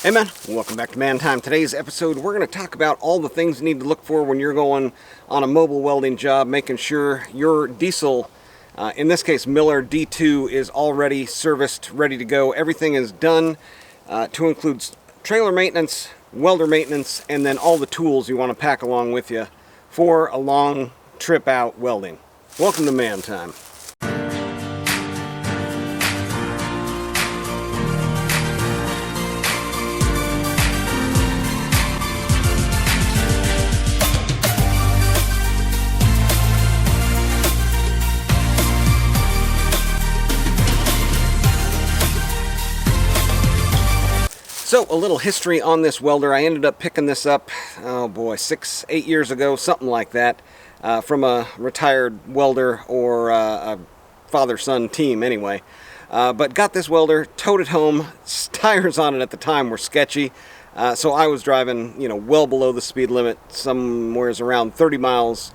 Hey man, welcome back to Man Time. Today's episode, we're going to talk about all the things you need to look for when you're going on a mobile welding job, making sure your diesel, in this case Miller D2, is already serviced, ready to go. Everything is done to include trailer maintenance, welder maintenance, and then all the tools you want to pack along with you for a long trip out welding. Welcome to Man Time. So, a little history on this welder. I ended up picking this up, oh boy, 6-8 years ago, something like that, from a retired welder or a father-son team anyway. But got this welder, towed it home. Tires on it at the time were sketchy, so I was driving, well below the speed limit, somewhere around 30 miles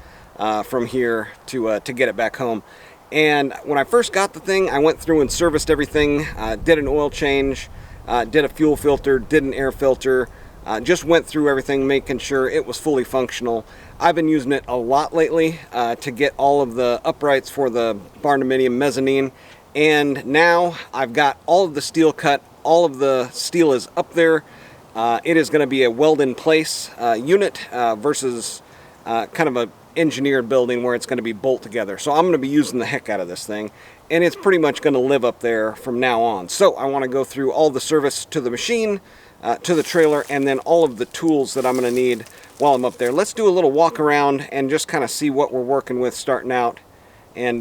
from here to get it back home. And when I first got the thing, I went through and serviced everything, did an oil change, did a fuel filter, did an air filter, just went through everything, making sure it was fully functional. I've been using it a lot lately to get all of the uprights for the barndominium mezzanine, and now I've got all of the steel cut, all of the steel is up there. It is going to be a weld-in-place unit versus kind of a engineered building where it's going to be bolt together. So I'm going to be using the heck out of this thing, and it's pretty much going to live up there from now on. So I want to go through all the service to the machine, to the trailer, and then all of the tools that I'm going to need while I'm up there. Let's do a little walk around and just kind of see what we're working with starting out, and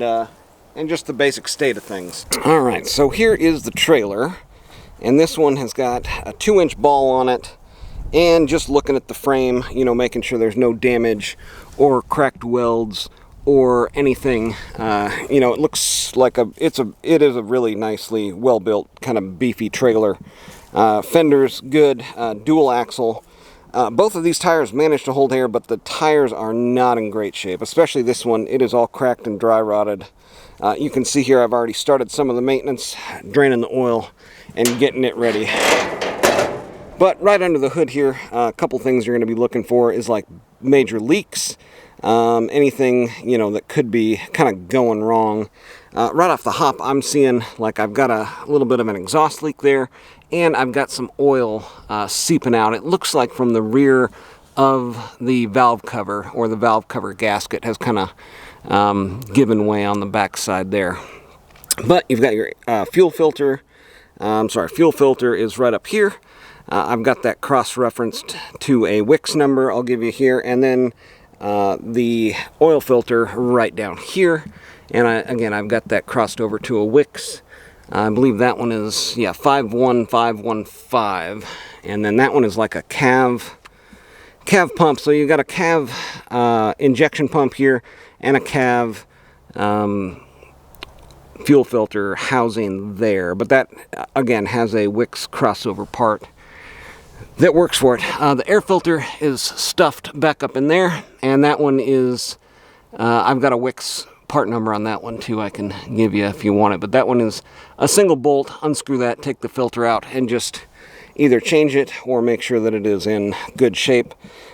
just the basic state of things. All right, so here is the trailer, and this one has got a 2-inch ball on it. And just looking at the frame, making sure there's no damage or cracked welds or anything. It looks like it is a really nicely well-built, kind of beefy trailer. Fenders good, dual axle. Both of these tires managed to hold air, but the tires are not in great shape, especially this one. It is all cracked and dry rotted. You can see here I've already started some of the maintenance, draining the oil and getting it ready. But right under the hood here, a couple things you're going to be looking for is like major leaks, anything, that could be kind of going wrong. Right off the hop, I'm seeing like I've got a little bit of an exhaust leak there, and I've got some oil seeping out. It looks like from the rear of the valve cover, or the valve cover gasket has kind of given way on the back side there. But you've got your fuel filter. Fuel filter is right up here. I've got that cross-referenced to a Wix number I'll give you here, and then the oil filter right down here. And again, I've got that crossed over to a Wix. I believe that one is, 51515. And then that one is like a cav pump. So you've got a cav injection pump here and a cav fuel filter housing there. But that, again, has a Wix crossover part that works for it. The air filter is stuffed back up in there, and that one is, I've got a Wix part number on that one too I can give you if you want it, but that one is a single bolt. Unscrew that, take the filter out, and just either change it or make sure that it is in good shape.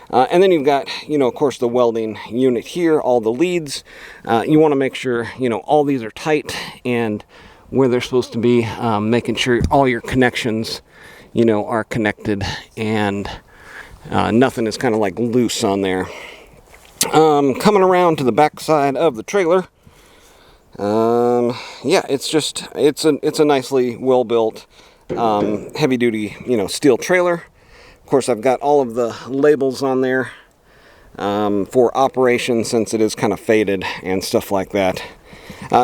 And then you've got, of course, the welding unit here, all the leads. You want to make sure, all these are tight and where they're supposed to be, making sure all your connections are connected, and nothing is kind of like loose on there. Coming around to the back side of the trailer, it's a nicely well built, heavy duty, steel trailer. Of course, I've got all of the labels on there for operation, since it is kind of faded and stuff like that.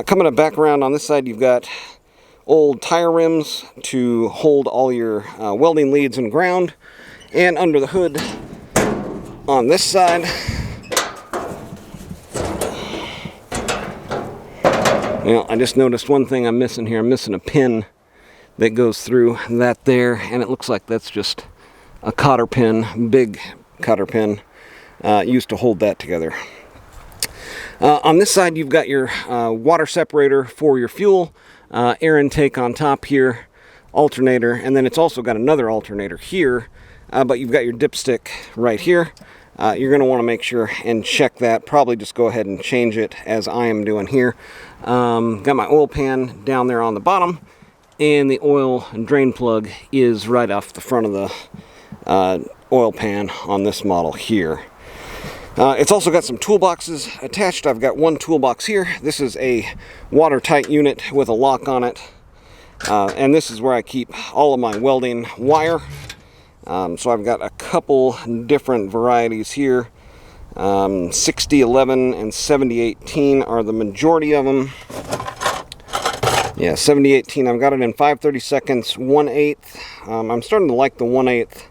Coming back around on this side, you've got old tire rims to hold all your welding leads and ground. And under the hood on this side, I just noticed one thing I'm missing here. I'm missing a pin that goes through that there, and it looks like that's just a cotter pin, big cotter pin, used to hold that together. On this side, you've got your water separator for your fuel, air intake on top here, alternator, and then it's also got another alternator here, but you've got your dipstick right here. You're going to want to make sure and check that. Probably just go ahead and change it as I am doing here. Got my oil pan down there on the bottom, and the oil and drain plug is right off the front of the oil pan on this model here. It's also got some toolboxes attached. I've got one toolbox here. This is a watertight unit with a lock on it. And this is where I keep all of my welding wire. So I've got a couple different varieties here. 6011 and 7018 are the majority of them. Yeah, 7018, I've got it in 5/32, 1/8. I'm starting to like the 1/8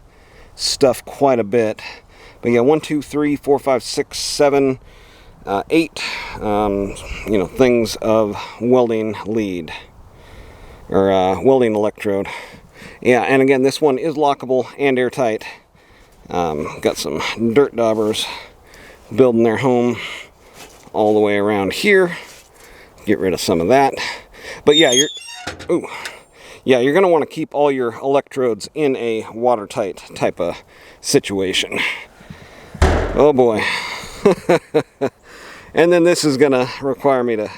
stuff quite a bit. But yeah, 1, 2, 3, 4, 5, 6, 7, 8, you know, things of welding lead, or welding electrode. Yeah, and again, this one is lockable and airtight. Got some dirt daubers building their home all the way around here. Get rid of some of that. But yeah, you're going to want to keep all your electrodes in a watertight type of situation. Oh boy. And then this is going to require me to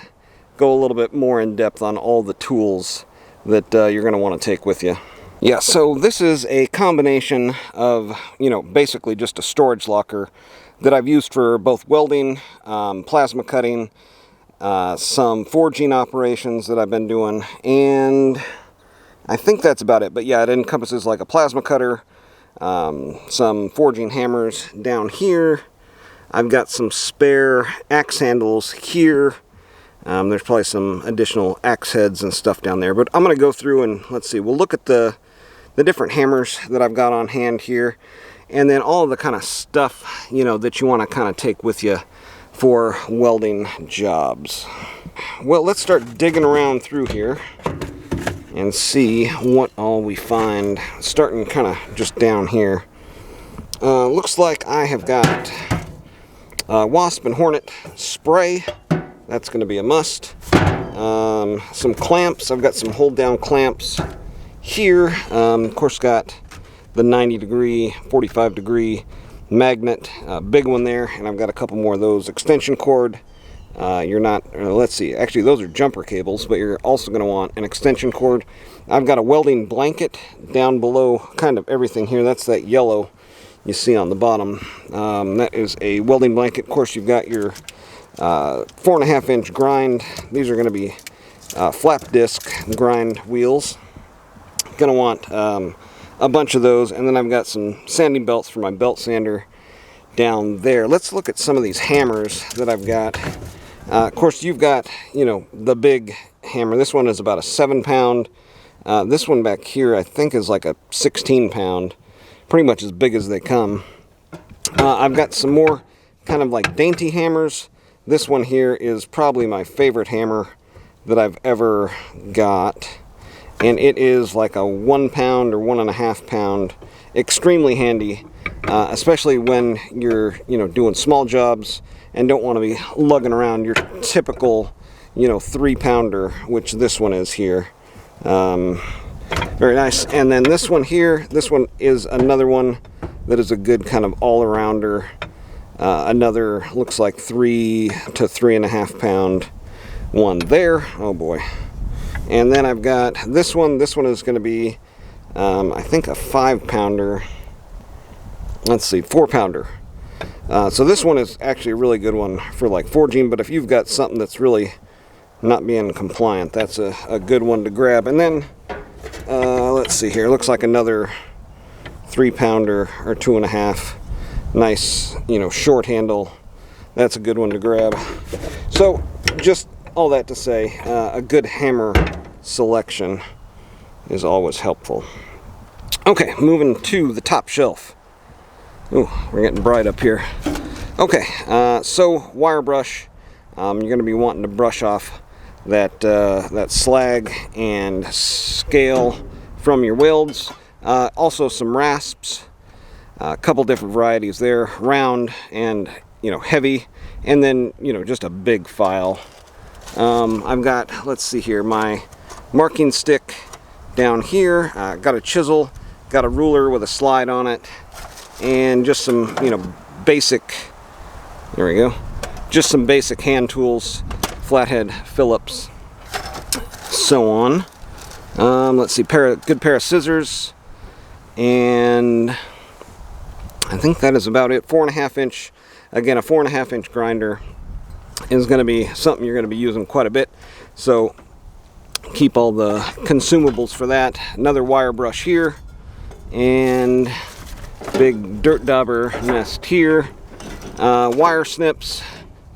go a little bit more in depth on all the tools that you're going to want to take with you. Yeah, so this is a combination of, you know, basically just a storage locker that I've used for both welding, plasma cutting, some forging operations that I've been doing, and I think that's about it. But yeah, it encompasses like a plasma cutter, some forging hammers down here. I've got some spare axe handles here. There's probably some additional axe heads and stuff down there, but I'm going to go through and let's see, we'll look at the different hammers that I've got on hand here, and then all of the kind of stuff, you know, that you want to kind of take with you for welding jobs. Well, let's start digging around through here and see what all we find, starting kind of just down here. Looks like I have got Wasp and Hornet spray. That's going to be a must. Some clamps. I've got some hold down clamps here. Of course, got the 90-degree, 45-degree magnet, big one there, and I've got a couple more of those. Extension cord. Let's see, actually those are jumper cables, but you're also going to want an extension cord. I've got a welding blanket down below kind of everything here. That's that yellow you see on the bottom. That is a welding blanket. Of course, you've got your 4.5-inch grind. These are going to be flap disc grind wheels. Going to want a bunch of those, and then I've got some sanding belts for my belt sander down there. Let's look at some of these hammers that I've got. Of course, you've got, you know, the big hammer. This one is about a 7-pound. This one back here, I think, is like a 16-pound. Pretty much as big as they come. I've got some more kind of like dainty hammers. This one here is probably my favorite hammer that I've ever got. And it is like a 1-pound or 1.5-pound. Extremely handy, especially when you're, you know, doing small jobs and don't want to be lugging around your typical, you know, 3-pounder, which this one is here. Very nice. And then this one here, this one is another one that is a good kind of all-arounder. Another looks like 3 to 3.5 pound one there. Oh boy. And then I've got this one. This one is going to be, I think, a 5-pounder. Let's see, 4-pounder. So this one is actually a really good one for like forging, but if you've got something that's really not being compliant, that's a good one to grab. And then, let's see here, looks like another 3-pounder or 2.5. Nice, you know, short handle. That's a good one to grab. So, just all that to say, a good hammer selection is always helpful. Okay, moving to the top shelf. Ooh, we're getting bright up here. Okay, so wire brush. You're going to be wanting to brush off that slag and scale from your welds. Also some rasps. A couple different varieties there, round and, you know, heavy, and then, you know, just a big file. I've got, let's see here, my marking stick Down here, got a chisel, got a ruler with a slide on it, and just some, basic, there we go, just some basic hand tools, flathead Phillips, so on. Let's see, good pair of scissors, and I think that is about it. 4.5 inch, again, a 4.5 inch grinder is going to be something you're going to be using quite a bit, so keep all the consumables for that. Another wire brush here, and big dirt dauber nest here. Wire snips,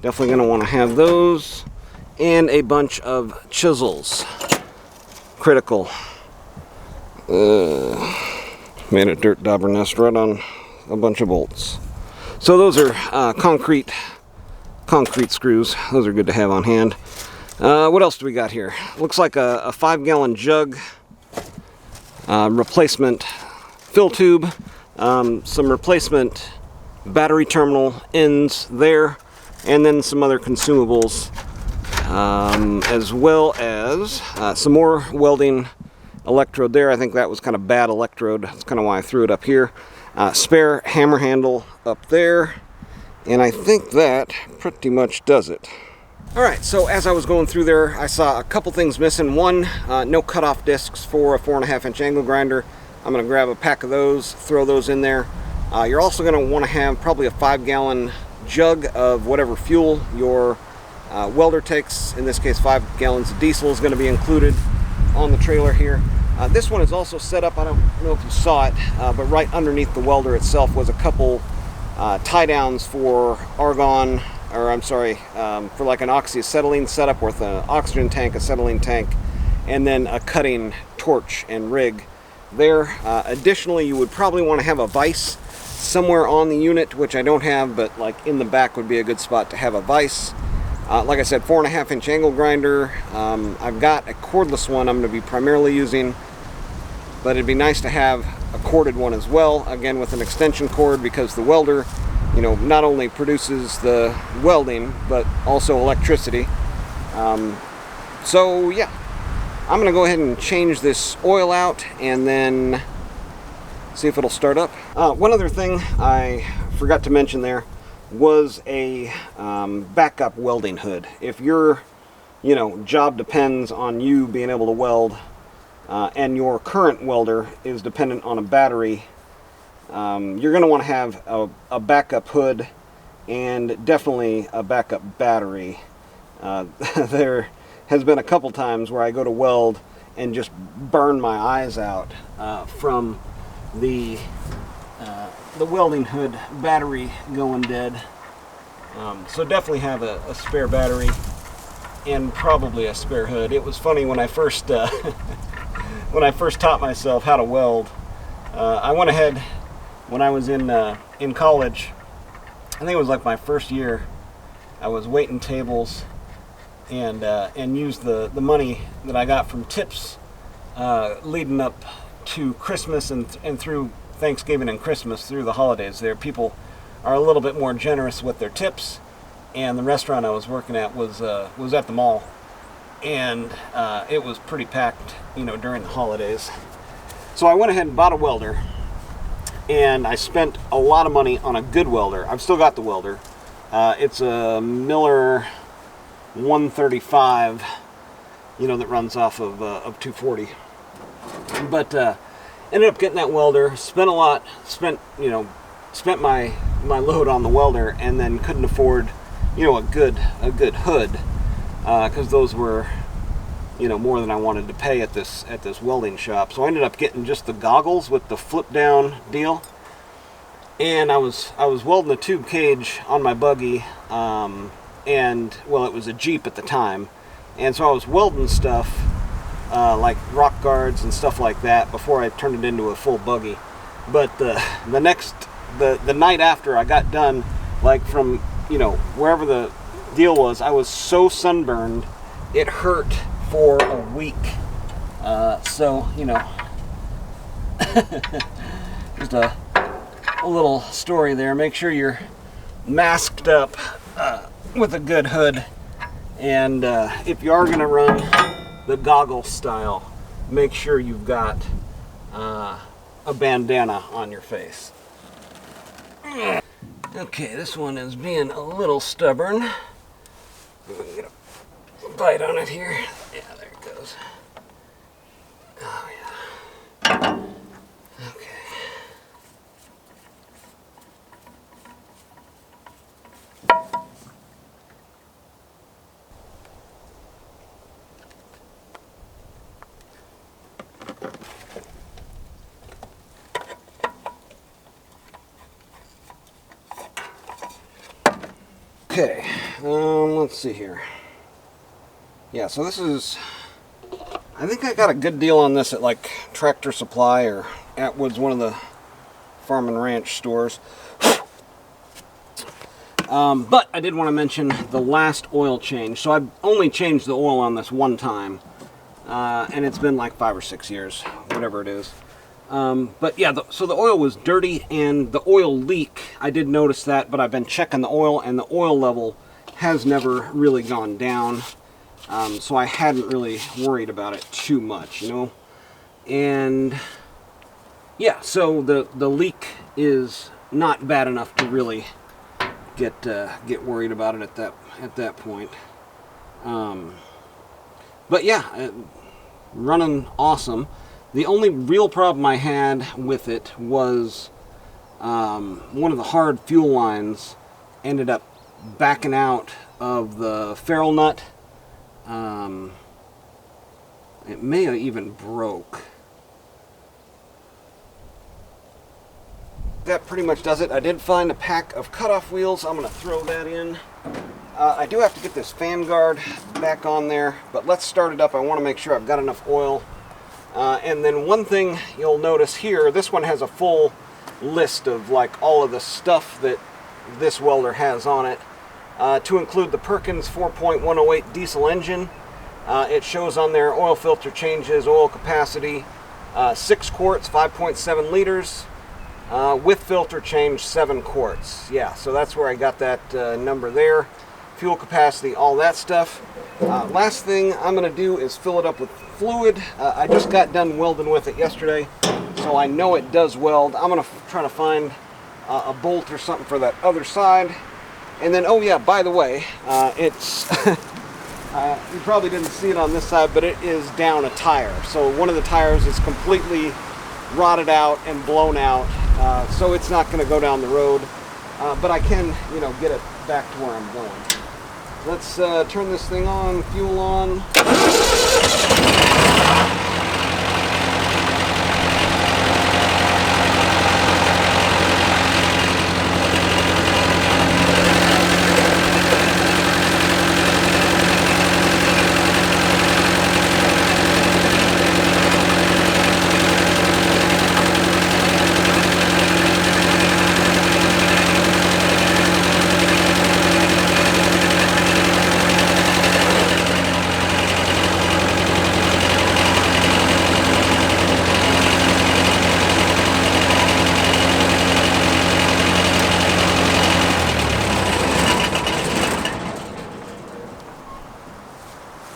definitely going to want to have those, and a bunch of chisels. Critical. Made a dirt dauber nest right on a bunch of bolts. So those are concrete screws. Those are good to have on hand. What else do we got here? Looks like a 5-gallon jug, replacement fill tube, some replacement battery terminal ends there, and then some other consumables, as well as some more welding electrode there. I think that was kind of bad electrode. That's kind of why I threw it up here. Spare hammer handle up there, and I think that pretty much does it. Alright, so as I was going through there, I saw a couple things missing. One, no cutoff discs for a 4.5 inch angle grinder. I'm going to grab a pack of those, throw those in there. You're also going to want to have probably a 5-gallon jug of whatever fuel your welder takes. In this case, 5 gallons of diesel is going to be included on the trailer here. This one is also set up, I don't know if you saw it, but right underneath the welder itself was a couple tie downs for argon, or I'm sorry, for like an oxyacetylene setup with an oxygen tank, acetylene tank, and then a cutting torch and rig there. Additionally, you would probably want to have a vise somewhere on the unit, which I don't have, but like in the back would be a good spot to have a vise. Like I said, 4.5 inch angle grinder. I've got a cordless one I'm going to be primarily using, but it'd be nice to have a corded one as well, again with an extension cord, because the welder, not only produces the welding, but also electricity. So yeah, I'm going to go ahead and change this oil out and then see if it'll start up. One other thing I forgot to mention there was a backup welding hood. If your job depends on you being able to weld, and your current welder is dependent on a battery, you're going to want to have a backup hood and definitely a backup battery. There has been a couple times where I go to weld and just burn my eyes out from the welding hood battery going dead. So definitely have a spare battery and probably a spare hood. It was funny when I first when I first taught myself how to weld. I went ahead when I was in college. I think it was like my first year. I was waiting tables and used the money that I got from tips leading up to Christmas and through Thanksgiving and Christmas, through the holidays. There, people are a little bit more generous with their tips, and the restaurant I was working at was at the mall, and it was pretty packed, during the holidays. So I went ahead and bought a welder, and I spent a lot of money on a good welder. I've still got the welder. It's a Miller 135, that runs off of 240. But ended up getting that welder. Spent my load on the welder, and then couldn't afford, a good hood, because those were, more than I wanted to pay at this welding shop. So I ended up getting just the goggles with the flip down deal, and I was welding a tube cage on my buggy, and well, it was a Jeep at the time, and so I was welding stuff like rock guards and stuff like that before I turned it into a full buggy. But the night after I got done, like from wherever the deal was, I was so sunburned it hurt for a week. So just a little story there. Make sure you're masked up with a good hood, and if you are going to run the goggle style make sure you've got a bandana on your face. Okay, this one is being a little stubborn. Get a bite on it here. Yeah, there it goes. Oh yeah. Okay. Okay, let's see here. Yeah, so this is, I think I got a good deal on this at like Tractor Supply or Atwood's, one of the farm and ranch stores. But I did want to mention the last oil change. So I've only changed the oil on this one time, and it's been like 5 or 6 years, whatever it is. But yeah, so the oil was dirty, and the oil leak, I did notice that, but I've been checking the oil, and the oil level has never really gone down. So I hadn't really worried about it too much, you know. And yeah, so the leak is not bad enough to really get worried about it at that point. But yeah, running awesome. The only real problem I had with it was one of the hard fuel lines ended up backing out of the ferrule nut. It may have even broke. That pretty much does it. I did find a pack of cutoff wheels. I'm going to throw that in. I do have to get this fan guard back on there, but let's start it up. I want to make sure I've got enough oil. And then one thing you'll notice here, this one has a full list of like all of the stuff that this welder has on it, to include the Perkins 4.108 diesel engine. It shows on there oil filter changes, oil capacity, 6 quarts, 5.7 liters, with filter change 7 quarts. Yeah, so that's where I got that number there. Fuel capacity, all that stuff. Last thing I'm going to do is fill it up with fluid. I just got done welding with it yesterday, so I know it does weld. I'm going to try to find a bolt or something for that other side. And then, oh yeah, by the way, it's, you probably didn't see it on this side, but it is down a tire. So one of the tires is completely rotted out and blown out, so it's not going to go down the road. But I can, you know, get it back to where I'm going. Let's turn this thing on, fuel on.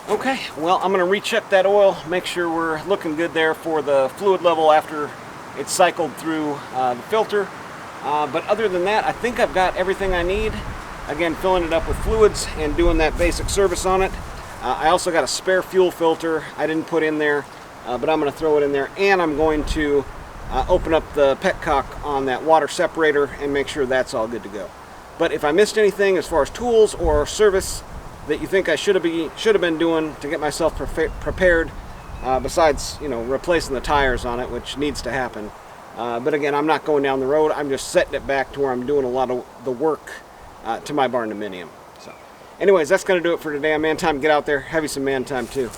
Okay, well, I'm going to recheck that oil, make sure we're looking good there for the fluid level after it's cycled through the filter. But other than that, I think I've got everything I need. Again, filling it up with fluids and doing that basic service on it. I also got a spare fuel filter I didn't put in there, but I'm going to throw it in there. And I'm going to open up the petcock on that water separator and make sure that's all good to go. But if I missed anything as far as tools or service that you think I should have been doing to get myself prepared, besides, you know, replacing the tires on it, which needs to happen. But again, I'm not going down the road. I'm just setting it back to where I'm doing a lot of the work to my barn dominium. So anyways, that's going to do it for today on Man Time. Get out there, have you some man time too.